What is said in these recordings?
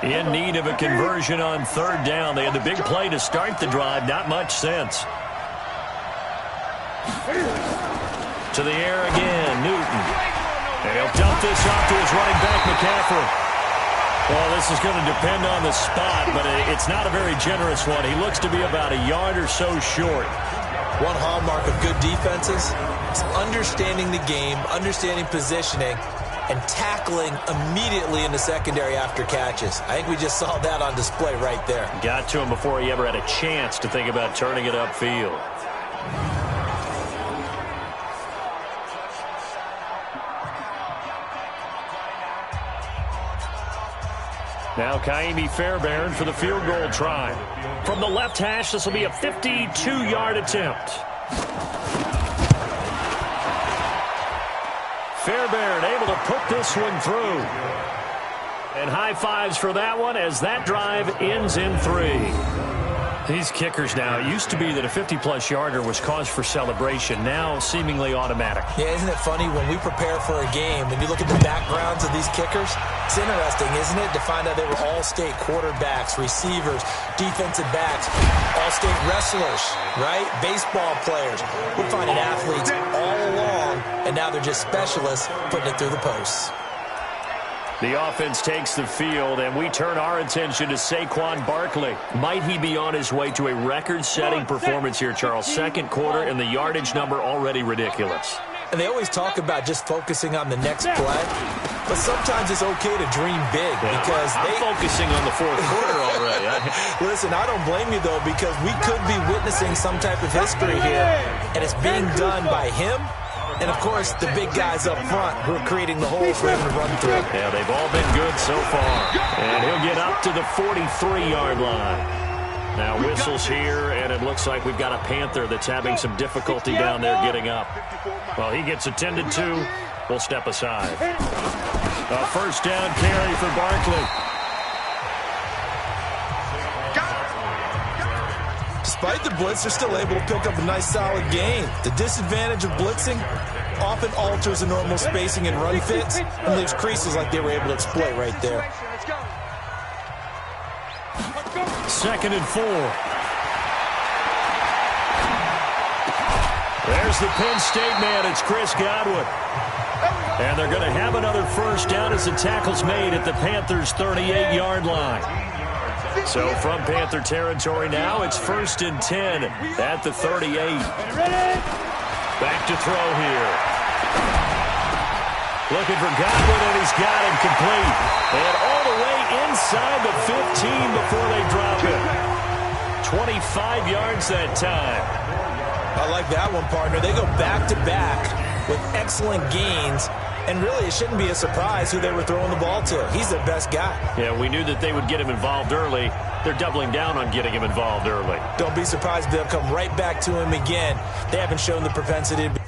In need of a conversion on third down. They had the big play to start the drive. Not much sense. To the air again, Newton. And he'll dump this off to his running back, McCaffrey. Well, this is going to depend on the spot, but it's not a very generous one. He looks to be about a yard or so short. One hallmark of good defenses is understanding the game, understanding positioning, and tackling immediately in the secondary after catches. I think we just saw that on display right there. Got to him before he ever had a chance to think about turning it upfield. Now Kaimi Fairbairn for the field goal try. From the left hash, this will be a 52-yard attempt. Fairbairn able to put this one through. And high fives for that one as that drive ends in 3. These kickers now, it used to be that a 50-plus yarder was cause for celebration. Now seemingly automatic. Yeah, isn't it funny when we prepare for a game, when you look at the backgrounds of these kickers, it's interesting, isn't it, to find out they were all-state quarterbacks, receivers, defensive backs, all-state wrestlers, right? Baseball players. We're finding athletes all along, and now they're just specialists putting it through the posts. The offense takes the field, and we turn our attention to Saquon Barkley. Might he be on his way to a record-setting performance here, Charles? Second quarter, and the yardage number already ridiculous. And they always talk about just focusing on the next play, but sometimes it's okay to dream big because I'm focusing on the fourth quarter already. Listen, I don't blame you, though, because we could be witnessing some type of history here, and it's being done by him. And, of course, the big guys up front who are creating the holes for him to run through. Yeah, they've all been good so far. And he'll get up to the 43-yard line. Now whistles here, and it looks like we've got a Panther that's having some difficulty down there getting up. Well, he gets attended to. We'll step aside. A first down carry for Barkley. Despite the blitz, they're still able to pick up a nice, solid gain. The disadvantage of blitzing often alters the normal spacing and run fits and leaves creases like they were able to exploit right there. 2nd and 4. There's the Penn State man. It's Chris Godwin. And they're going to have another first down as the tackle's made at the Panthers' 38-yard line. So from Panther territory now, it's 1st and 10 at the 38. Back to throw here. Looking for Godwin, and he's got him complete. And all the way inside the 15 before they drop it. 25 yards that time. I like that one, partner. They go back-to-back with excellent gains. And really, it shouldn't be a surprise who they were throwing the ball to. He's their best guy. Yeah, we knew that they would get him involved early. They're doubling down on getting him involved early. Don't be surprised if they'll come right back to him again. They haven't shown the propensity to be.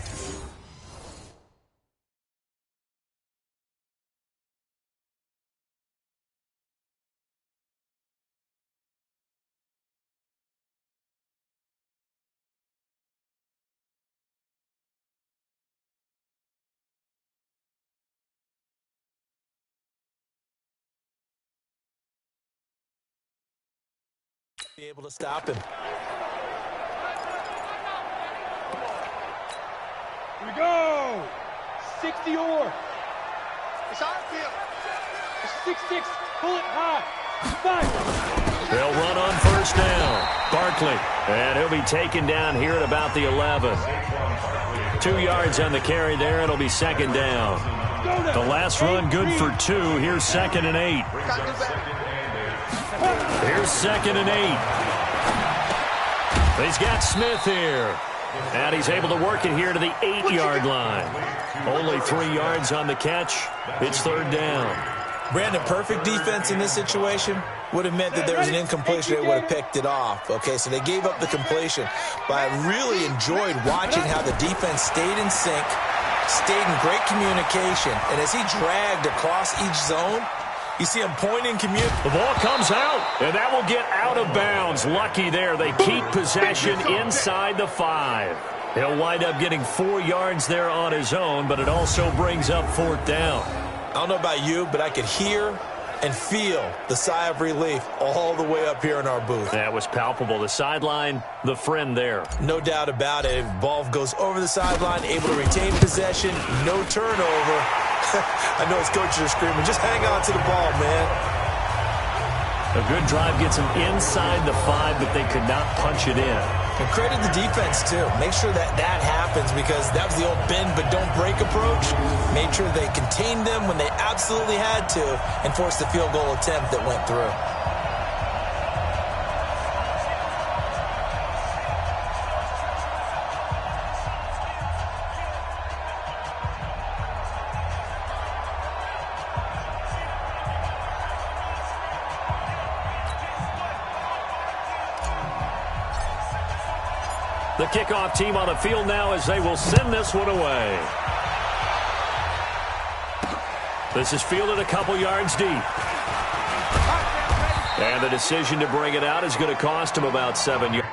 Be able to stop him. Here we go. 60 or. It's on field. 6-6. Pull it high. 5. They'll run on first down. Barkley. And he'll be taken down here at about the 11. 2 yards on the carry there. It'll be 2nd down. The last run good for 2. Here's 2nd and 8. Here's 2nd and 8. He's got Smith here. And he's able to work it here to the 8-yard line. Only 3 yards on the catch. It's 3rd down. Brandon, perfect defense in this situation would have meant that there was an incompletion. They would have picked it off. Okay, so they gave up the completion. But I really enjoyed watching how the defense stayed in sync, stayed in great communication. And as he dragged across each zone, you see him pointing, the ball comes out, and that will get out of bounds. Lucky there. They keep possession inside the 5. He'll wind up getting 4 yards there on his own, but it also brings up 4th down. I don't know about you, but I could hear and feel the sigh of relief all the way up here in our booth. That was palpable. The sideline, the friend there. No doubt about it. Ball goes over the sideline, able to retain possession, no turnover. I know his coaches are screaming, just hang on to the ball, man. A good drive gets them inside the 5, but they could not punch it in. And credit the defense, too. Make sure that happens, because that was the old bend but don't break approach. Made sure they contained them when they absolutely had to and forced the field goal attempt that went through. The kickoff team on the field now as they will send this one away. This is fielded a couple yards deep. And the decision to bring it out is going to cost him about 7 yards.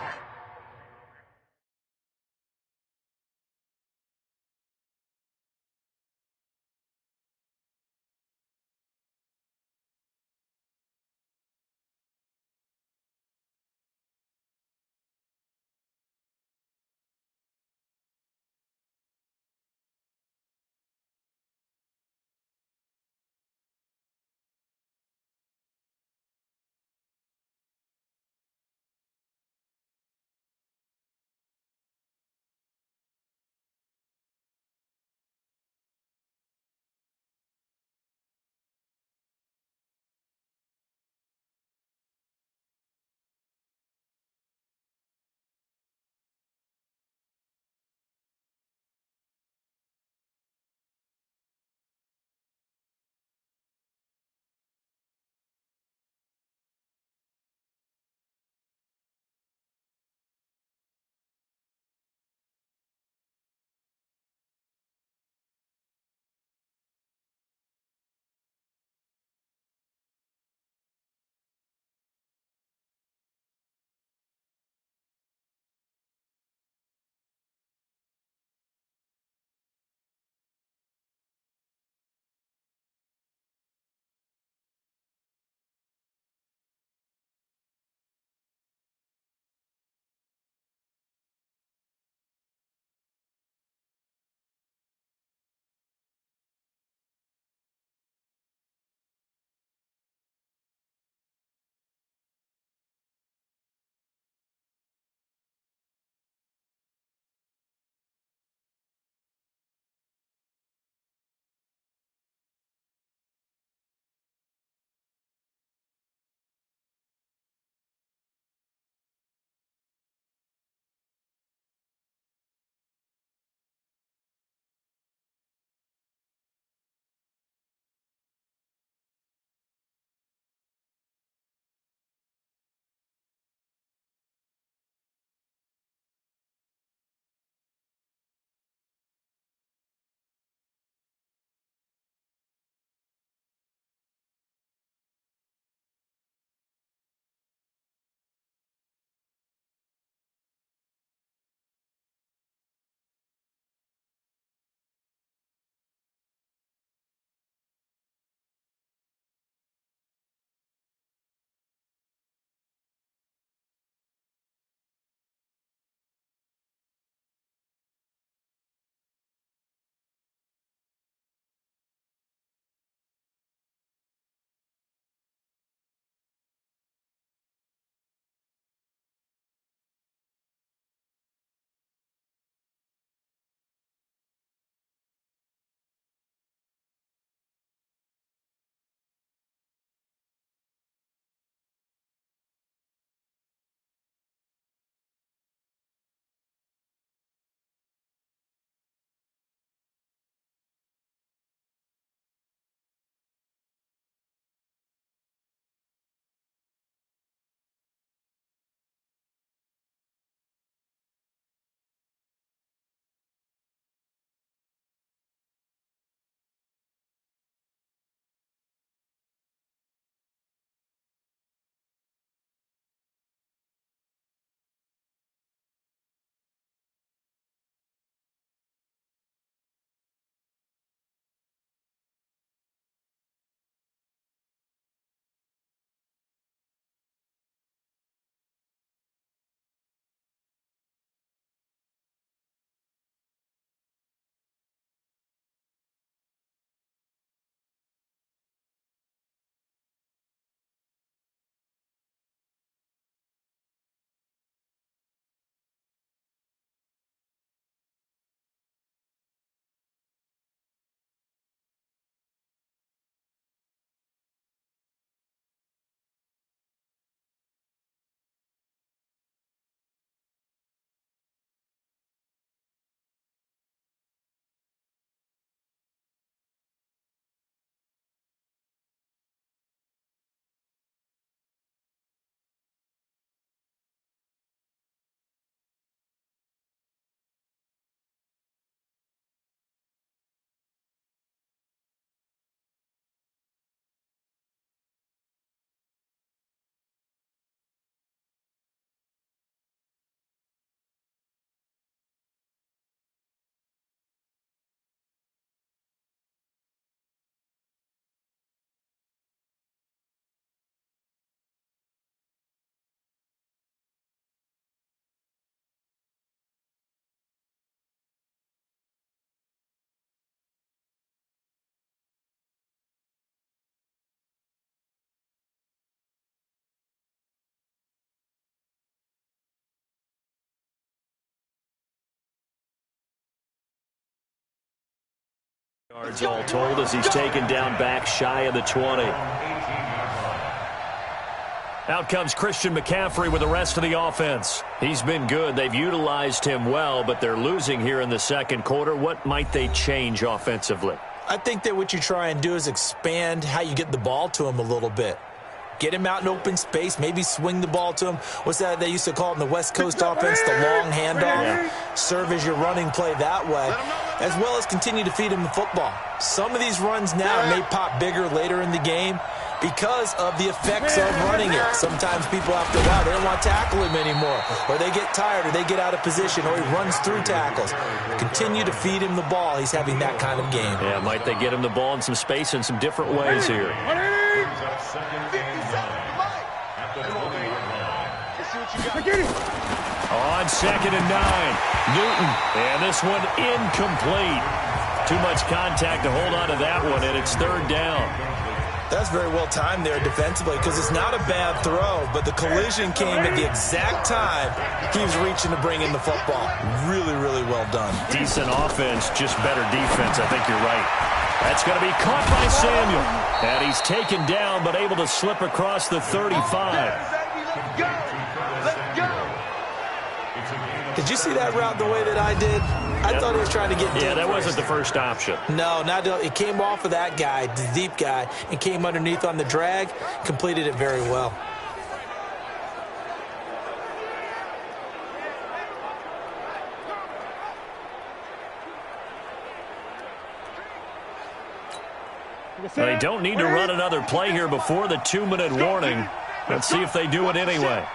Yards all told as he's taken down back shy of the 20. Out comes Christian McCaffrey with the rest of the offense. He's been good. They've utilized him well, but they're losing here in the second quarter. What might they change offensively? I think that what you try and do is expand how you get the ball to him a little bit. Get him out in open space, maybe swing the ball to him. What's that they used to call it in the West Coast offense, the long handoff? Yeah. Serve as your running play that way, as well as continue to feed him the football. Some of these runs now may pop bigger later in the game because of the effects of running it. Sometimes people, after a while, they don't want to tackle him anymore, or they get tired, or they get out of position, or he runs through tackles. Continue to feed him the ball. He's having that kind of game. Yeah, might they get him the ball in some space in some different ways here. On 2nd and 9, Newton, and this one incomplete. Too much contact to hold on to that one, and it's 3rd down. That's very well timed there defensively because it's not a bad throw, but the collision came at the exact time he was reaching to bring in the football. Really, really well done. Decent offense, just better defense. I think you're right. That's going to be caught by Samuel. And he's taken down but able to slip across the 35. Did you see that route the way that I did? I thought he was trying to get deep. Yeah, that first. wasn't the first option. No, it came off of that guy, the deep guy, and came underneath on the drag, completed it very well. They don't need to run another play here before the 2-minute warning. Let's see if they do it anyway.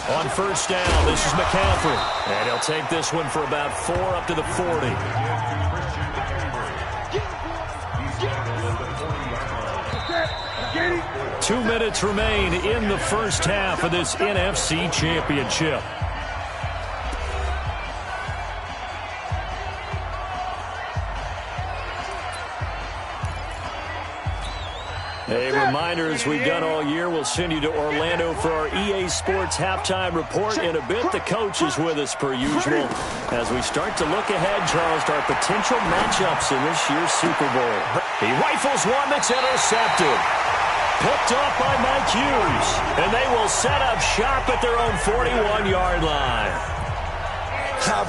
On 1st down, this is McCaffrey. And he'll take this one for about 4 up to the 40. 2 minutes remain in the first half of this NFC Championship. A reminder, as we've done all year, we'll send you to Orlando for our EA Sports halftime report. In a bit, the coach is with us per usual as we start to look ahead, Charles, to our potential matchups in this year's Super Bowl. He rifles one that's intercepted. Picked off by Mike Hughes. And they will set up shop at their own 41-yard line.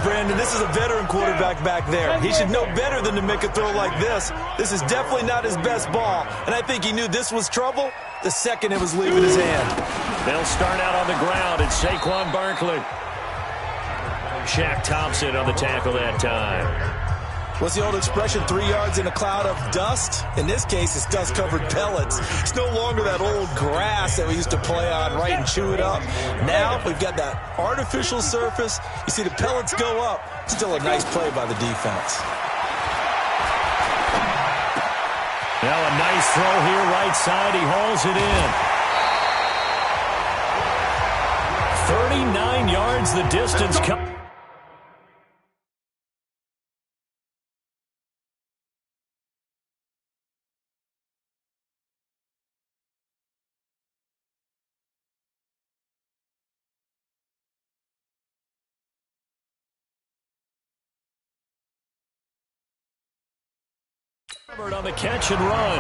Brandon, this is a veteran quarterback back there. He should know better than to make a throw like this. This is definitely not his best ball, and I think he knew this was trouble the second it was leaving his hand. They'll start out on the ground. It's Saquon Barkley. Shaq Thompson on the tackle that time. What's the old expression, 3 yards in a cloud of dust? In this case, it's dust-covered pellets. It's no longer that old grass that we used to play on, right, and chew it up. Now we've got that artificial surface. You see the pellets go up. Still a nice play by the defense. Now a nice throw here, right side. He hauls it in. 39 yards the distance. On the catch and run.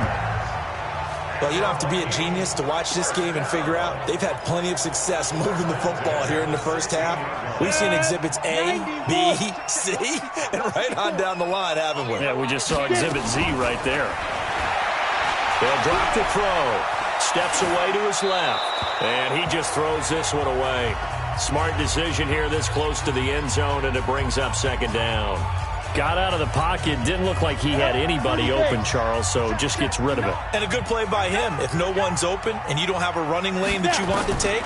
Well, you don't have to be a genius to watch this game and figure out they've had plenty of success moving the football here in the first half. We've seen exhibits A, B, C, and right on down the line, haven't we? Yeah, we just saw exhibit Z right there. They'll drop the throw. Steps away to his left. And he just throws this one away. Smart decision here this close to the end zone, and it brings up 2nd down. Got out of the pocket. Didn't look like he had anybody open, Charles, so just gets rid of it. And a good play by him. If no one's open and you don't have a running lane that you want to take,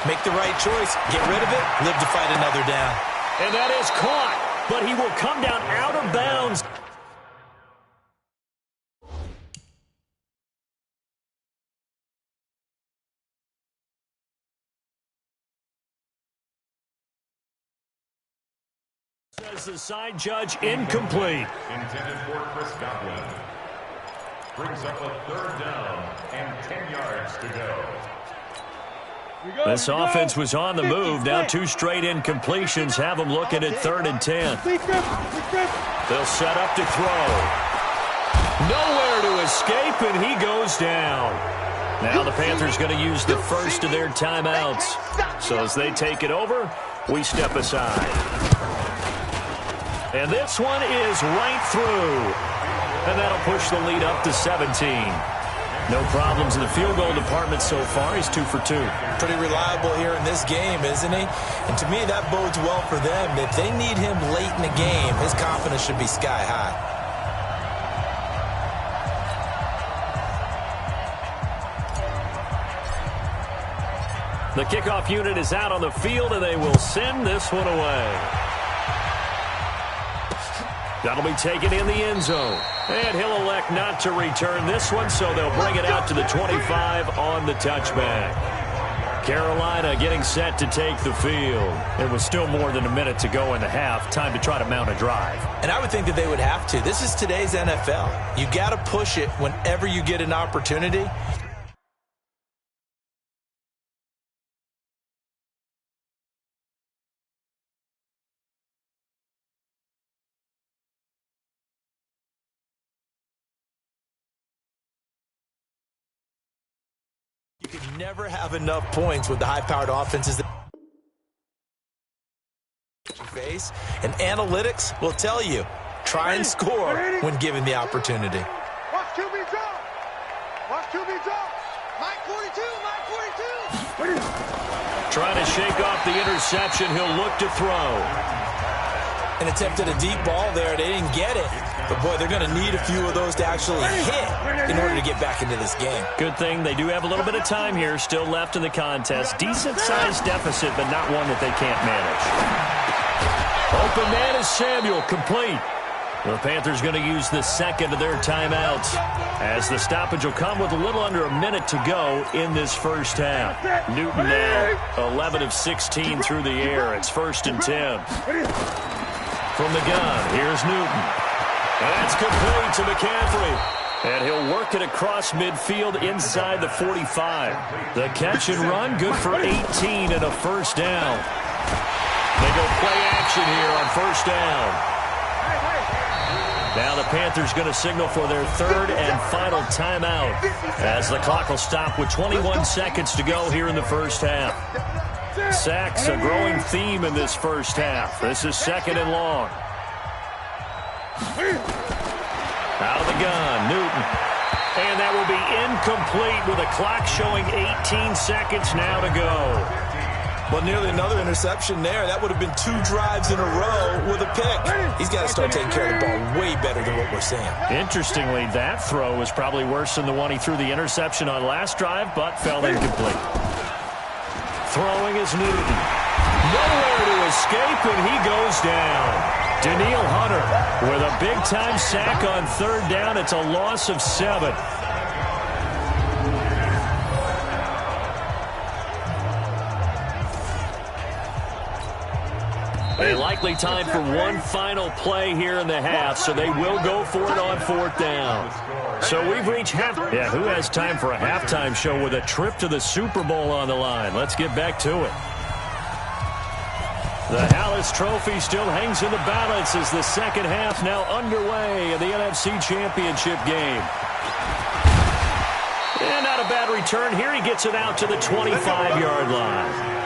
make the right choice. Get rid of it. Live to fight another down. And that is caught, but he will come down out of bounds. Says the side judge, incomplete. Intended for Chris Godwin. Brings up a 3rd down and 10 yards to go. This offense was on the move. Now 2 straight incompletions have them looking at 3rd and 10. They'll set up to throw. Nowhere to escape, and he goes down. Now the Panthers going to use the first of their timeouts. So as they take it over, we step aside. And this one is right through. And that'll push the lead up to 17. No problems in the field goal department so far. He's 2 for 2. Pretty reliable here in this game, isn't he? And to me, that bodes well for them. If they need him late in the game, his confidence should be sky high. The kickoff unit is out on the field, and they will send this one away. That'll be taken in the end zone. And he'll elect not to return this one, so they'll bring it out to the 25 on the touchback. Carolina getting set to take the field. It was still more than a minute to go in the half. Time to try to mount a drive. And I would think that they would have to. This is today's NFL. You got to push it whenever you get an opportunity. You can never have enough points with the high-powered offenses that you face, and analytics will tell you, try and score when given the opportunity. Watch QB drop. Watch QB drop. Mike 42, Mike 42. Trying to shake off the interception. He'll look to throw. An attempt at a deep ball there. They didn't get it. But, boy, they're going to need a few of those to actually hit in order to get back into this game. Good thing they do have a little bit of time here still left in the contest. Decent-sized deficit, but not one that they can't manage. Open man is Samuel, complete. The Panthers going to use the second of their timeouts, as the stoppage will come with a little under a minute to go in this first half. Newton now 11 of 16 through the air. It's 1st and 10. From the gun, here's Newton. That's complete to McCaffrey. And he'll work it across midfield inside the 45. The catch and run, good for 18 and a first down. They go play action here on first down. Now the Panthers going to signal for their 3rd and final timeout, as the clock will stop with 21 seconds to go here in the first half. Sacks, a growing theme in this first half. This is 2nd and long. Out of the gun, Newton. And that will be incomplete with a clock showing 18 seconds now to go. Well, nearly another interception there. That would have been 2 drives in a row with a pick. He's got to start taking care of the ball way better than what we're seeing. Interestingly, that throw was probably worse than the one he threw the interception on last drive, but fell incomplete. Throwing is Newton. Nowhere to escape, and he goes down. Daniil Hunter with a big-time sack on 3rd down. It's a loss of 7. A likely time for one final play here in the half, so they will go for it on 4th down. So we've reached half. Yeah, who has time for a halftime show with a trip to the Super Bowl on the line? Let's get back to it. The Hallis Trophy still hangs in the balance as the second half now underway in the NFC Championship game. And not a bad return here. He gets it out to the 25-yard line.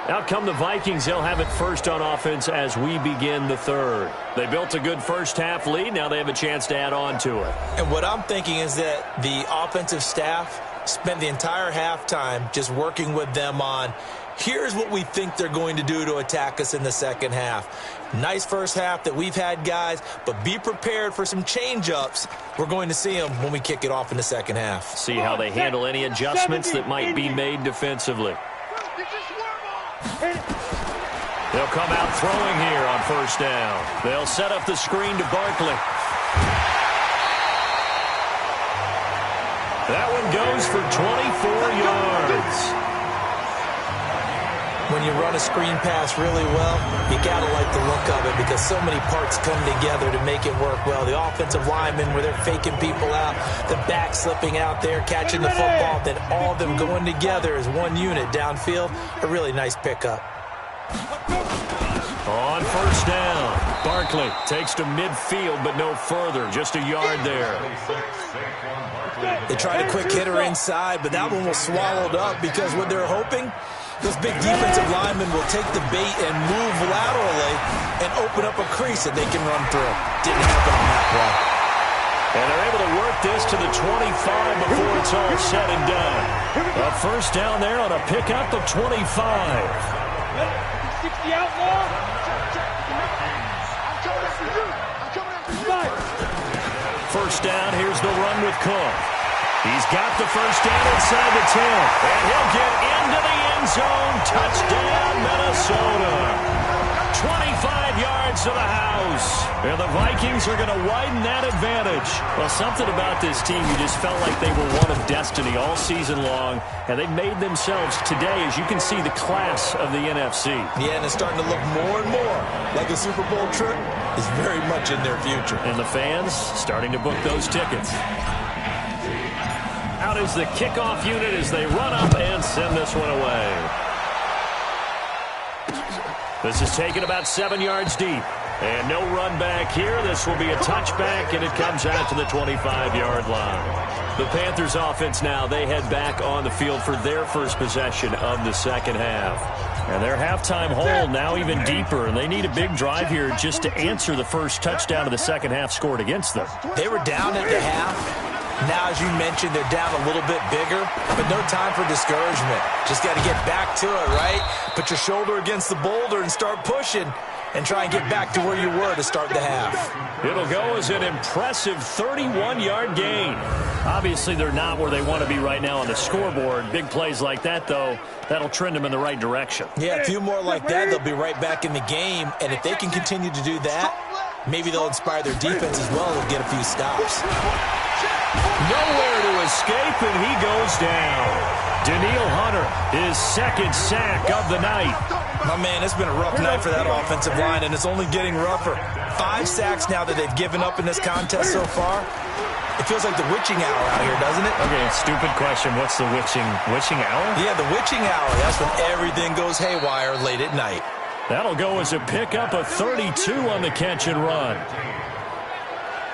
Out come the Vikings. They'll have it first on offense as we begin the 3rd. They built a good first half lead. Now they have a chance to add on to it. And what I'm thinking is that the offensive staff spent the entire halftime just working with them on, here's what we think they're going to do to attack us in the second half. Nice first half that we've had, guys, but be prepared for some change-ups. We're going to see them when we kick it off in the second half. See how they handle any adjustments that might be made defensively. They'll come out throwing here on 1st down. They'll set up the screen to Barkley. That one goes for 24 yards. when you run a screen pass really well, you got to like the look of it because so many parts come together to make it work well. The offensive linemen, where they're faking people out, the back slipping out there, catching the football, then all of them going together as one unit downfield. A really nice pickup. On first down, Barkley takes to midfield, but no further, just a yard there. They tried a quick hitter inside, but that one was swallowed up because what they're hoping, those big defensive linemen will take the bait and move laterally and open up a crease that they can run through. Didn't happen on that play. And they're able to work this to the 25 before it's all said and done. A first down there on a pickup of 25. 60 outlaw. First down, here's the run with Cook. He's got the first down inside the 10. And he'll get into the end zone. Touchdown, Minnesota. 25 yards to the house. And the Vikings are going to widen that advantage. Well, something about this team, you just felt like they were one of destiny all season long. And they made themselves today, as you can see, the class of the NFC. Yeah, and it's starting to look more and more like a Super Bowl trip is very much in their future. And the fans starting to book those tickets. Out is the kickoff unit as they run up and send this one away. This is taken about 7 yards deep. And no run back here. This will be a touchback, and it comes out to the 25-yard line. The Panthers offense now, they head back on the field for their first possession of the second half. And their halftime hole now even deeper, and they need a big drive here just to answer the first touchdown of the second half scored against them. They were down at the half. Now, as you mentioned, they're down a little bit bigger, but no time for discouragement. Just got to get back to it, right? Put your shoulder against the boulder and start pushing and try and get back to where you were to start the half. It'll go as an impressive 31-yard gain. Obviously, they're not where they want to be right now on the scoreboard. Big plays like that, though, that'll trend them in the right direction. Yeah, a few more like that, they'll be right back in the game. And if they can continue to do that, maybe they'll inspire their defense as well and get a few stops. Nowhere to escape, and he goes down. Daniil Hunter, his second sack of the night. My man, it's been a rough night for that offensive line, and it's only getting rougher. 5 sacks now that they've given up in this contest so far. It feels like the witching hour out here, doesn't it? Okay, stupid question. What's the witching hour? Yeah, the witching hour. That's when everything goes haywire late at night. That'll go as a pickup of 32 on the catch and run.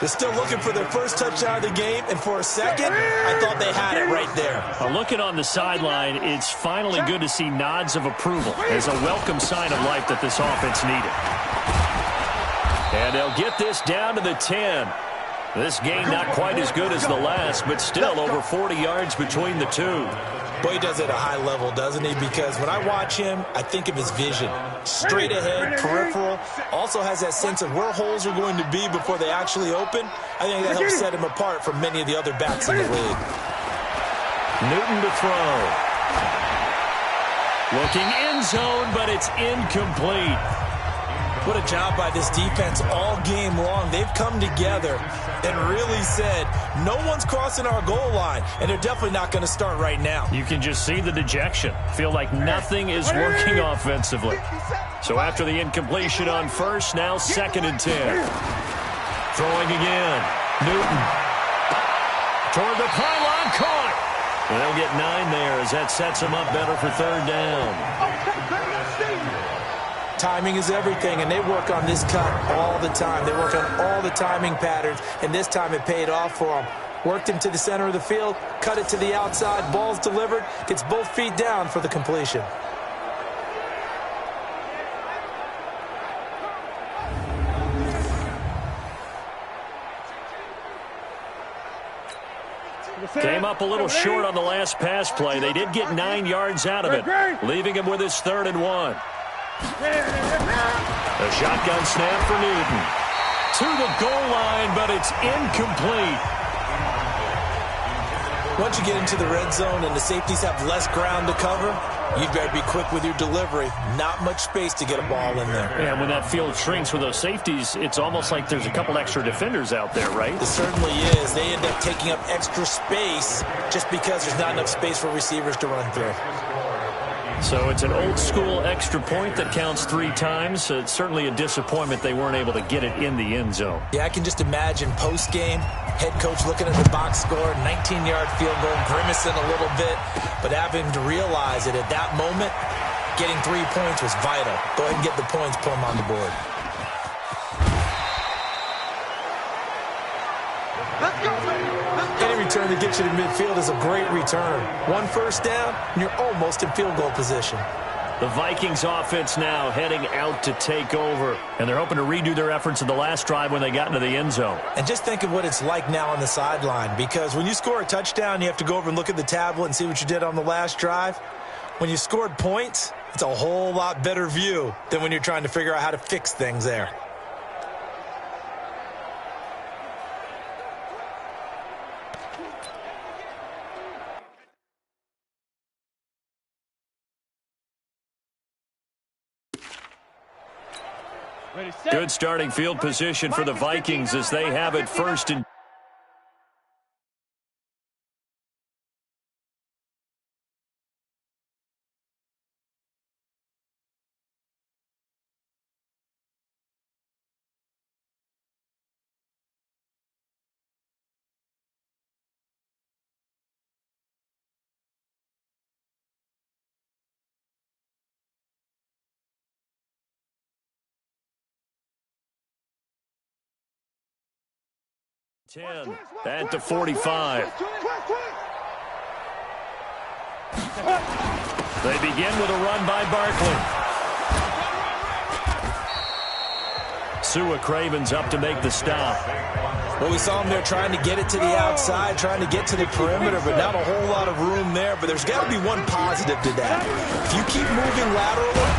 They're still looking for their first touchdown of the game, and for a second, I thought they had it right there. Looking on the sideline, it's finally good to see nods of approval as a welcome sign of life that this offense needed. And they'll get this down to the 10. This game not quite as good as the last, but still over 40 yards between the two. Boy, he does it at a high level, doesn't he? Because when I watch him, I think of his vision. Straight ahead, peripheral. Also has that sense of where holes are going to be before they actually open. I think that helps set him apart from many of the other backs in the league. Newton to throw. Looking end zone, but it's incomplete. What a job by this defense all game long. They've come together and really said, no one's crossing our goal line, and they're definitely not going to start right now. You can just see the dejection. Feel like nothing is working offensively. So after the incompletion on first, now 2nd and 10. Throwing again. Newton. Toward the pylon, caught. And they'll get 9 there as that sets them up better for 3rd down. Timing is everything, and they work on this cut all the time. They work on all the timing patterns, and this time it paid off for them. Worked him to the center of the field, cut it to the outside, ball's delivered, gets both feet down for the completion. Came up a little short on the last pass play. They did get 9 yards out of it, leaving him with his 3rd and 1. A shotgun snap for Newton. To the goal line, but it's incomplete. Once you get into the red zone and the safeties have less ground to cover, you better be quick with your delivery. Not much space to get a ball in there. And when that field shrinks with those safeties, it's almost like there's a couple extra defenders out there, right? It certainly is. They end up taking up extra space just because there's not enough space for receivers to run through. So it's an old-school extra point that counts 3 times. It's certainly a disappointment they weren't able to get it in the end zone. Yeah, I can just imagine post-game, head coach looking at the box score, 19-yard field goal, grimacing a little bit, but having to realize that at that moment, getting 3 points was vital. Go ahead and get the points, put them on the board. Any return that gets you to midfield is a great return. 1 first down, and you're almost in field goal position. The Vikings offense now heading out to take over, and they're hoping to redo their efforts in the last drive when they got into the end zone. And just think of what it's like now on the sideline, because when you score a touchdown, you have to go over and look at the tablet and see what you did on the last drive. When you scored points, it's a whole lot better view than when you're trying to figure out how to fix things there. Good starting field position for the Vikings as they have it first and at the 45. They begin with a run by Barkley. TTh3sup3r's up to make the stop. Well, we saw him there trying to get it to the outside, trying to get to the perimeter, but not a whole lot of room there. But there's got to be one positive to that. If you keep moving laterally,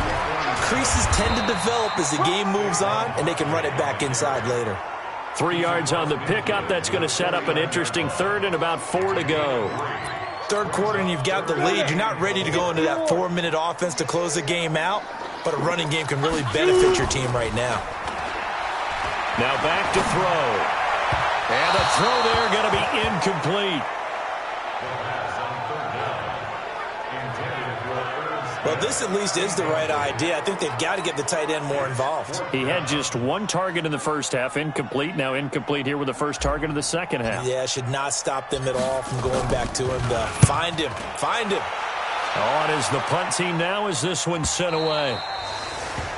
creases tend to develop as the game moves on, and they can run it back inside later. 3 yards on the pickup. That's going to set up an interesting third and about 4 to go. Third quarter and you've got the lead. You're not ready to go into that 4-minute offense to close the game out, but a running game can really benefit your team right now. Now back to throw. And a throw there going to be incomplete. Well, this at least is the right idea. I think they've got to get the tight end more involved. He had just 1 target in the first half, incomplete. Now incomplete here with the first target of the second half. Yeah, should not stop them at all from going back to him to find him. Find him. On is the punt team now as this one's sent away.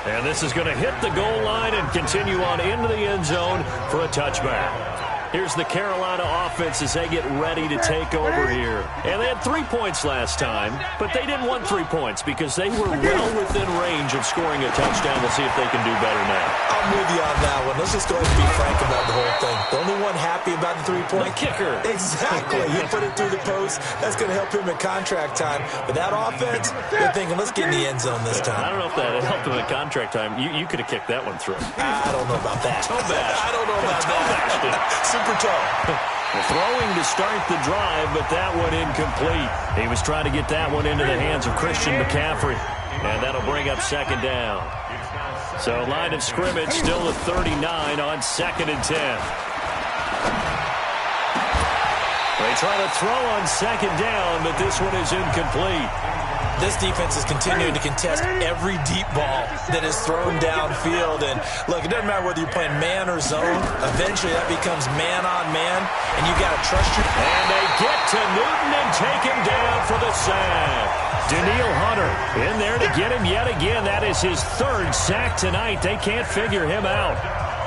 And this is going to hit the goal line and continue on into the end zone for a touchback. Here's the Carolina offense as they get ready to take over here. And they had 3 points last time, but they didn't want 3 points because they were well within range of scoring a touchdown. We'll see if they can do better now. I'm with you on that one. Let's just go ahead and be frank about the whole thing. The only one happy about the 3-point kicker. Exactly. You put it through the post. That's going to help him at contract time. But that offense, they're thinking, let's get in the end zone this time. I don't know if that helped him at contract time. You could have kicked that one through. I don't know about that. Toe bash. I don't know about that. Super toe. Throwing to start the drive, but that one incomplete. He was trying to get that one into the hands of Christian McCaffrey, and that'll bring up second down. So line of scrimmage still at 39 on 2nd and 10. They try to throw on 2nd down, but this one is incomplete. This defense is continuing to contest every deep ball that is thrown downfield. And, look, it doesn't matter whether you're playing man or zone. Eventually, that becomes man-on-man, and you got to trust your... And they get to Newton and take him down for the sack. Danielle Hunter in there to get him yet again. That is his 3rd sack tonight. They can't figure him out.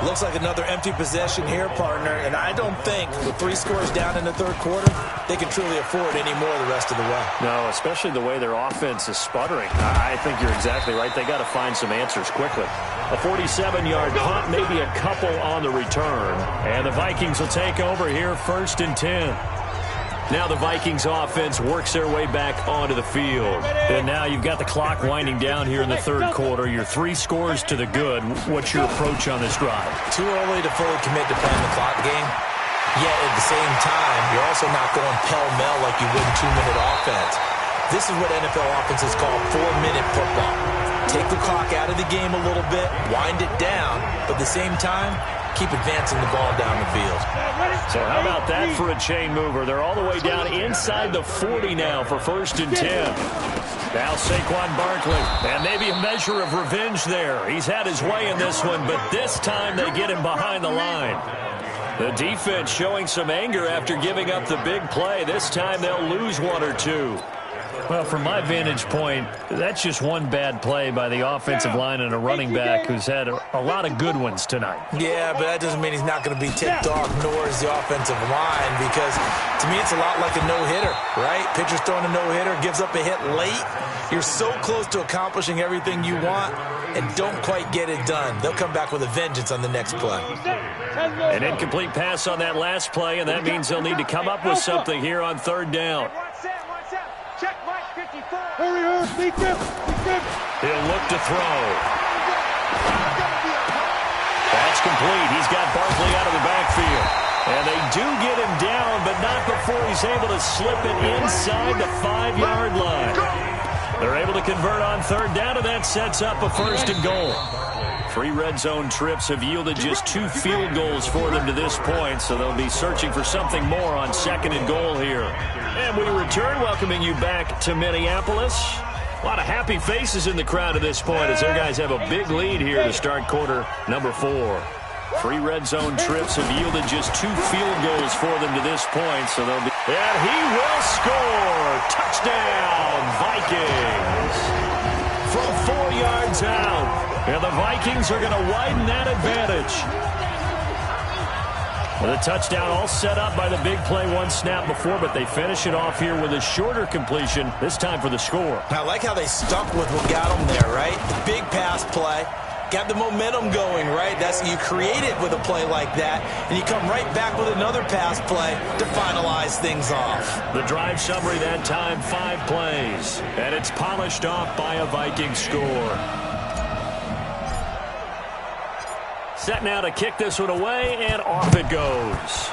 Looks like another empty possession here, partner. And I don't think with 3 scores down in the third quarter, they can truly afford any more the rest of the way. No, especially the way their offense is sputtering. I think you're exactly right. They got to find some answers quickly. A 47-yard punt, maybe a couple on the return. And the Vikings will take over here 1st and 10. Now the Vikings offense works their way back onto the field. And now you've got the clock winding down here in the third quarter. You're 3 scores to the good. What's your approach on this drive? Too early to fully commit to playing the clock game. Yet at the same time, you're also not going pell-mell like you would in 2-minute offense. This is what NFL offenses call 4-minute football. take the clock out of the game a little bit, wind it down, but at the same time, keep advancing the ball down the field. So how about that for a chain mover? They're all the way down inside the 40 now for 1st and 10. Now Saquon Barkley, and maybe a measure of revenge there. He's had his way in this one, but this time they get him behind the line. The defense showing some anger after giving up the big play. This time they'll lose one or two. Well, from my vantage point, that's just one bad play by the offensive line and a running back who's had a lot of good ones tonight. Yeah, but that doesn't mean he's not going to be ticked off, nor is the offensive line, because to me it's a lot like a no-hitter, right? Pitcher's throwing a no-hitter, gives up a hit late. You're so close to accomplishing everything you want and don't quite get it done. They'll come back with a vengeance on the next play. An incomplete pass on that last play, and that means they'll need to come up with something here on 3rd down. Check Mike 54. He'll look to throw. That's complete. He's got Barkley out of the backfield. And they do get him down, but not before he's able to slip it inside the 5-yard line. They're able to convert on 3rd down, and that sets up a 1st and goal. 3 red zone trips have yielded just 2 field goals for them to this point, so they'll be searching for something more on 2nd and goal here. And we return, welcoming you back to Minneapolis. A lot of happy faces in the crowd at this point as their guys have a big lead here to start quarter number 4. 3 red zone trips have yielded just 2 field goals for them to this point, so they'll be... And he will score! Touchdown, Vikings! From 4 yards out. And the Vikings are going to widen that advantage. The touchdown all set up by the big play one snap before, but they finish it off here with a shorter completion, this time for the score. I like how they stuck with what got them there, right? The big pass play. Got the momentum going, right? That's you create it with a play like that, and you come right back with another pass play to finalize things off. The drive summary that time, 5 plays, and it's polished off by a Viking score. Set now to kick this one away, and off it goes.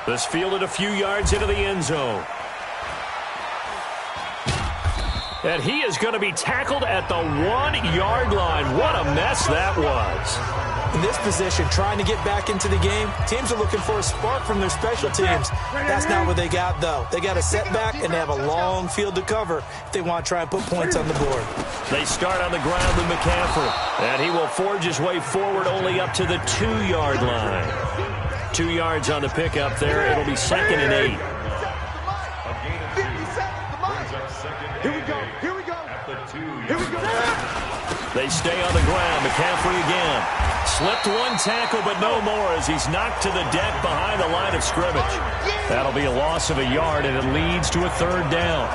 This fielded a few yards into the end zone. And he is going to be tackled at the 1-yard line. What a mess that was. In this position, trying to get back into the game, teams are looking for a spark from their special teams. That's not what they got, though. They got a setback, and they have a long field to cover if they want to try and put points on the board. They start on the ground with McCaffrey, and he will forge his way forward only up to the 2-yard line. 2 yards on the pickup there. It'll be 2nd and 8. They stay on the ground. McCaffrey again. Slipped one tackle, but no more as he's knocked to the deck behind the line of scrimmage. That'll be a loss of a yard, and it leads to a 3rd down.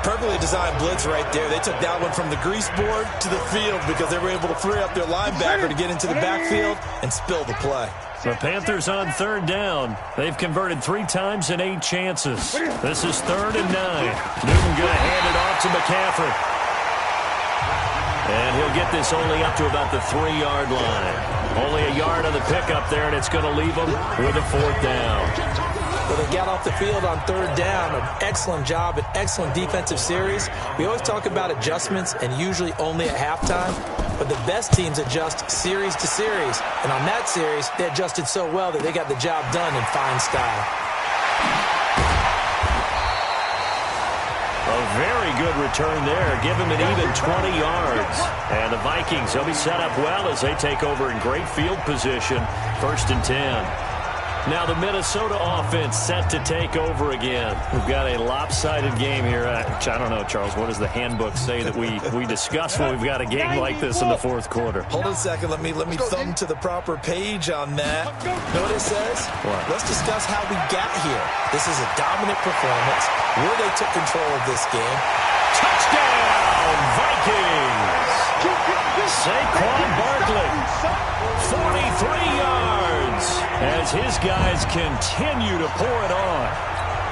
Perfectly designed blitz right there. They took that one from the grease board to the field because they were able to free up their linebacker to get into the backfield and spill the play. The Panthers on 3rd down. They've converted 3 times in 8 chances. This is 3rd and 9. Newton going to hand it off to McCaffrey. And he'll get this only up to about the 3-yard line. Only a yard on the pickup there, and it's going to leave them with a 4th down. Well, they got off the field on 3rd down. An excellent job, an excellent defensive series. We always talk about adjustments, and usually only at halftime. But the best teams adjust series to series. And on that series, they adjusted so well that they got the job done in fine style. A very good return there. Give him an even 20 yards. And the Vikings, they'll be set up well as they take over in great field position. 1st and 10. Now the Minnesota offense set to take over again. We've got a lopsided game here. I don't know, Charles, what does the handbook say that we discuss when we've got a game like this in the 4th quarter? Hold on a second. Let me thumb to the proper page on that. Know what it says? What? Let's discuss how we got here. This is a dominant performance where they took control of this game. Touchdown, Vikings! Saquon Barkley, 43 yards, as his guys continue to pour it on.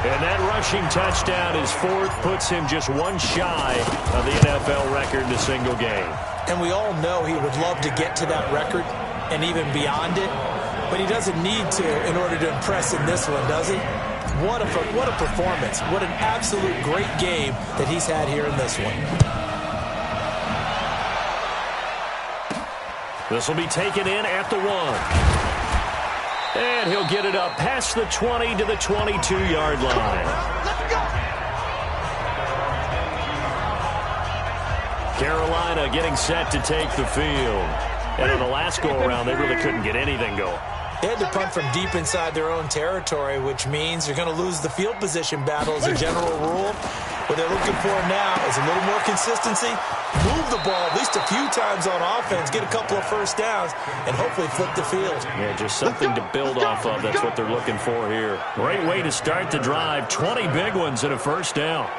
And that rushing touchdown is 4th, puts him just 1 shy of the NFL record in a single game. And we all know he would love to get to that record and even beyond it, but he doesn't need to in order to impress in this one, does he? What a performance. What an absolute great game that he's had here in this one. This will be taken in at the 1. And he'll get it up past the 20 to the 22-yard line. Carolina getting set to take the field. And in the last go-around, they really couldn't get anything going. They had to punt from deep inside their own territory, which means you're going to lose the field position battle as a general rule. What they're looking for now is a little more consistency, move the ball at least a few times on offense, get a couple of first downs, and hopefully flip the field. Yeah, just something to build off of. That's what they're looking for here. Great way to start the drive. 20 big ones and a first down.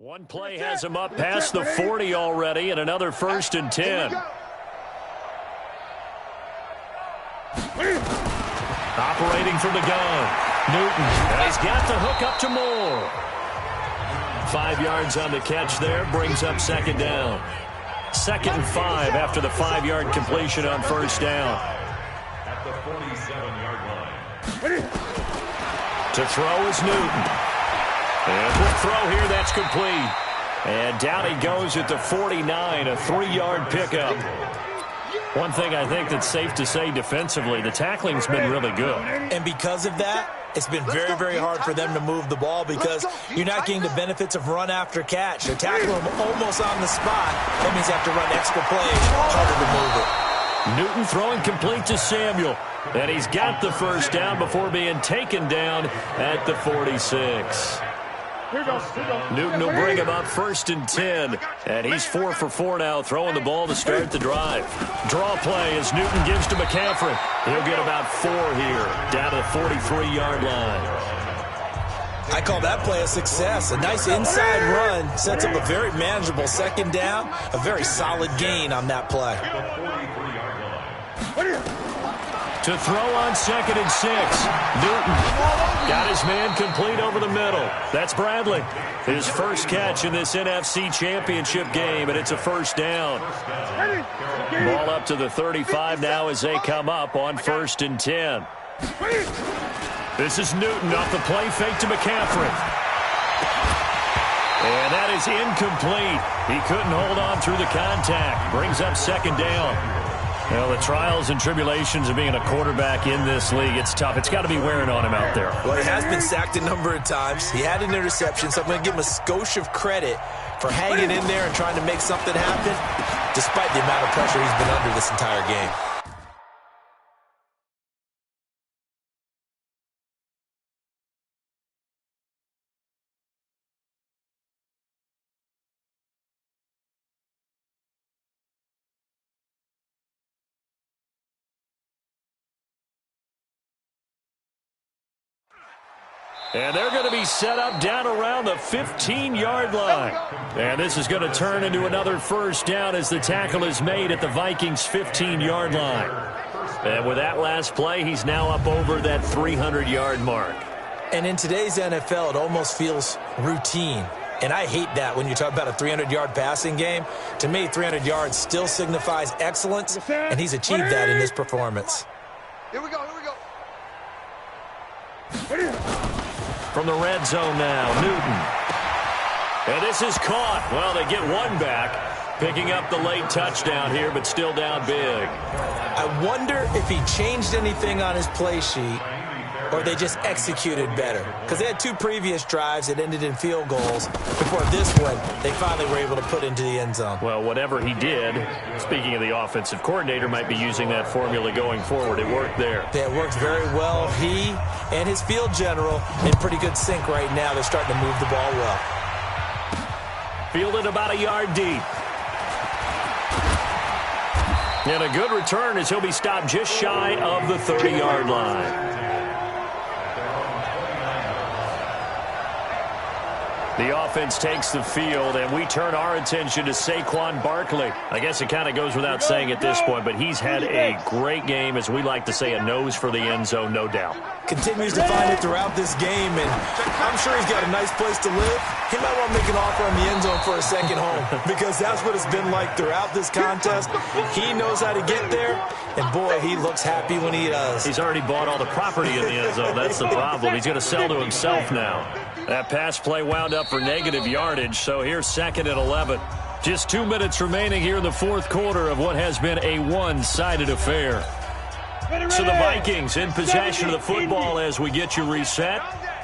One play has him up past the 40 already, and another 1st and 10. Operating from the gun, Newton. And he's got the hook up to Moore. 5 yards on the catch there, brings up 2nd down. 2nd and 5 after the 5-yard completion on 1st down. At the 47-yard line. To throw is Newton. And quick throw here, that's complete. And down he goes at the 49, a 3-yard pickup. One thing I think that's safe to say defensively, the tackling's been really good. And because of that, it's been very, very hard for them to move the ball because you're not getting the benefits of run after catch. They tackle him almost on the spot. That means you have to run extra plays, harder to move it. Newton throwing complete to Samuel. And he's got the first down before being taken down at the 46. Newton will bring him up 1st and 10. And he's 4 for 4 now, throwing the ball to start the drive. Draw play as Newton gives to McCaffrey. He'll get about 4 here, down to the 43-yard line. I call that play a success. A nice inside run sets up a very manageable 2nd down. A very solid gain on that play. To throw on 2nd and 6. Newton got his man complete over the middle. That's Bradley. His first catch in this NFC Championship game, and it's a 1st down. Ball up to the 35 now as they come up on 1st and 10. This is Newton off the play fake to McCaffrey. And that is incomplete. He couldn't hold on through the contact. Brings up 2nd down. Well, the trials and tribulations of being a quarterback in this league, it's tough. It's got to be wearing on him out there. Well, he has been sacked a number of times. He had an interception, so I'm going to give him a skosh of credit for hanging in there and trying to make something happen, despite the amount of pressure he's been under this entire game. And they're going to be set up down around the 15-yard line. And this is going to turn into another 1st down as the tackle is made at the Vikings' 15-yard line. And with that last play, he's now up over that 300-yard mark. And in today's NFL, it almost feels routine. And I hate that when you talk about a 300-yard passing game. To me, 300 yards still signifies excellence, and he's achieved that in this performance. Here we go, here we go. From the red zone now, Newton. And this is caught. Well, they get one back, picking up the late touchdown here, but still down big. I wonder if he changed anything on his play sheet or they just executed better. Because they had 2 previous drives that ended in field goals. Before this one, they finally were able to put into the end zone. Well, whatever he did, speaking of the offensive coordinator, might be using that formula going forward. It worked there. Yeah, it worked very well. He and his field general in pretty good sync right now. They're starting to move the ball well. Fielded about a yard deep. And a good return as he'll be stopped just shy of the 30-yard line. The offense takes the field, and we turn our attention to Saquon Barkley. I guess it kind of goes without saying at this point, but he's had a great game, as we like to say, a nose for the end zone, no doubt. Continues to find it throughout this game, and I'm sure he's got a nice place to live. He might want to make an offer on the end zone for a second home, because that's what it's been like throughout this contest. He knows how to get there, and boy, he looks happy when he does. He's already bought all the property in the end zone. That's the problem. He's going to sell to himself now. That pass play wound up for negative yardage, so here's 2nd and 11. Just 2 minutes remaining here in the 4th quarter of what has been a one-sided affair. So the Vikings in possession of the football as we get you reset.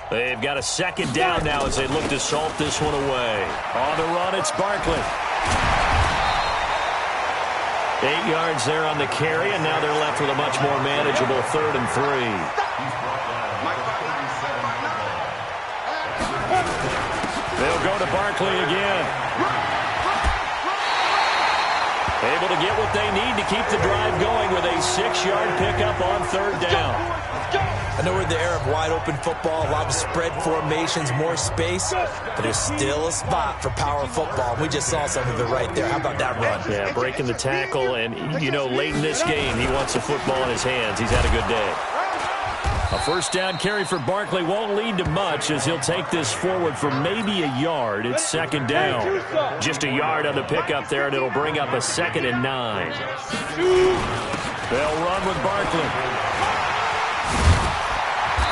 They've got a 2nd down now as they look to salt this one away. On the run, it's Barkley. 8 yards there on the carry, and now they're left with a much more manageable 3rd and 3. They'll go to Barkley again. Able to get what they need to keep the drive going with a 6-yard pickup on 3rd down. I know we're in the era of wide-open football, a lot of spread formations, more space, but there's still a spot for power football. We just saw some of it right there. How about that run? Yeah, breaking the tackle, and, you know, late in this game, he wants the football in his hands. He's had a good day. A 1st down carry for Barkley won't lead to much as he'll take this forward for maybe a yard. It's 2nd down. Just a yard on the pickup there, and it'll bring up a 2nd and 9. They'll run with Barkley.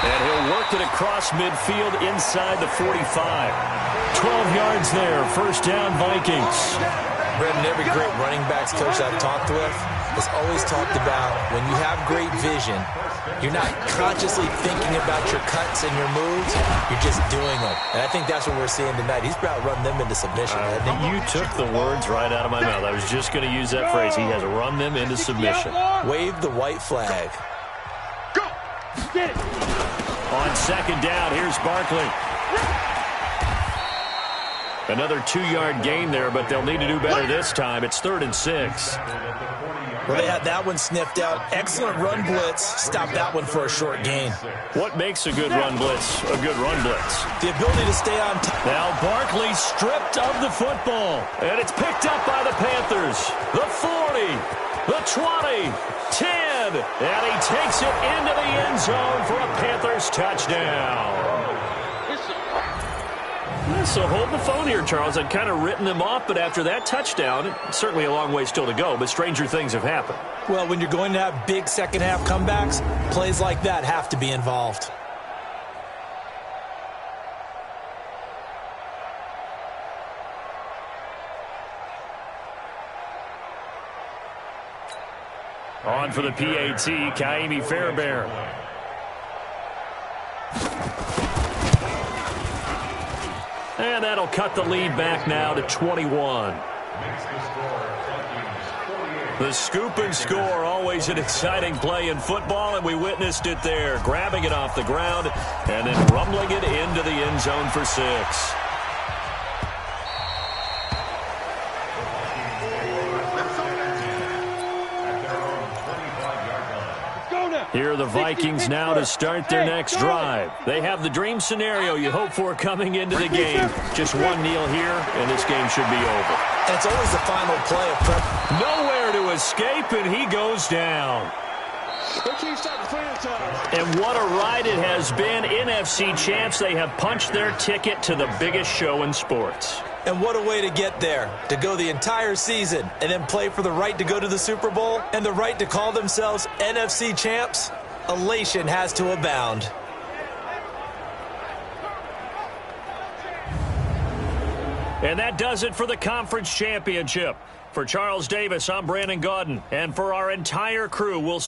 And he'll work it across midfield inside the 45. 12 yards there. 1st down, Vikings. Brendan, every great running backs coach I've talked with has always talked about when you have great vision, you're not consciously thinking about your cuts and your moves, you're just doing them. And I think that's what we're seeing tonight. He's about to run them into submission. You took the words right out of my mouth. I was just going to use that phrase. He has run them into submission. Wave the white flag. Go! Get it! On 2nd down, here's Barkley. Another 2-yard gain there, but they'll need to do better this time. It's 3rd and 6. Well, they had that one sniffed out. Excellent run blitz. Stop that one for a short gain. What makes a good run blitz a good run blitz? The ability to stay on top. Now Barkley stripped of the football. And it's picked up by the Panthers. The 40, the 20, 10. And he takes it into the end zone for a Panthers touchdown. So hold the phone here, Charles. I'd kind of written them off, but after that touchdown, certainly a long way still to go, but stranger things have happened. Well, when you're going to have big second-half comebacks, plays like that have to be involved. On for the PAT, Kaimi Fairbairn. And that'll cut the lead back now to 21. The scoop and score, always an exciting play in football, and we witnessed it there. Grabbing it off the ground and then rumbling it into the end zone for 6. Here are the Vikings now to start their next drive. They have the dream scenario you hope for coming into the game. Just one kneel here, and this game should be over. And it's always the final play of prep. Nowhere to escape, and he goes down. And what a ride it has been. NFC champs, they have punched their ticket to the biggest show in sports. And what a way to get there, to go the entire season and then play for the right to go to the Super Bowl and the right to call themselves NFC champs. Elation has to abound. And that does it for the conference championship. For Charles Davis, I'm Brandon Gaudin. And for our entire crew, we'll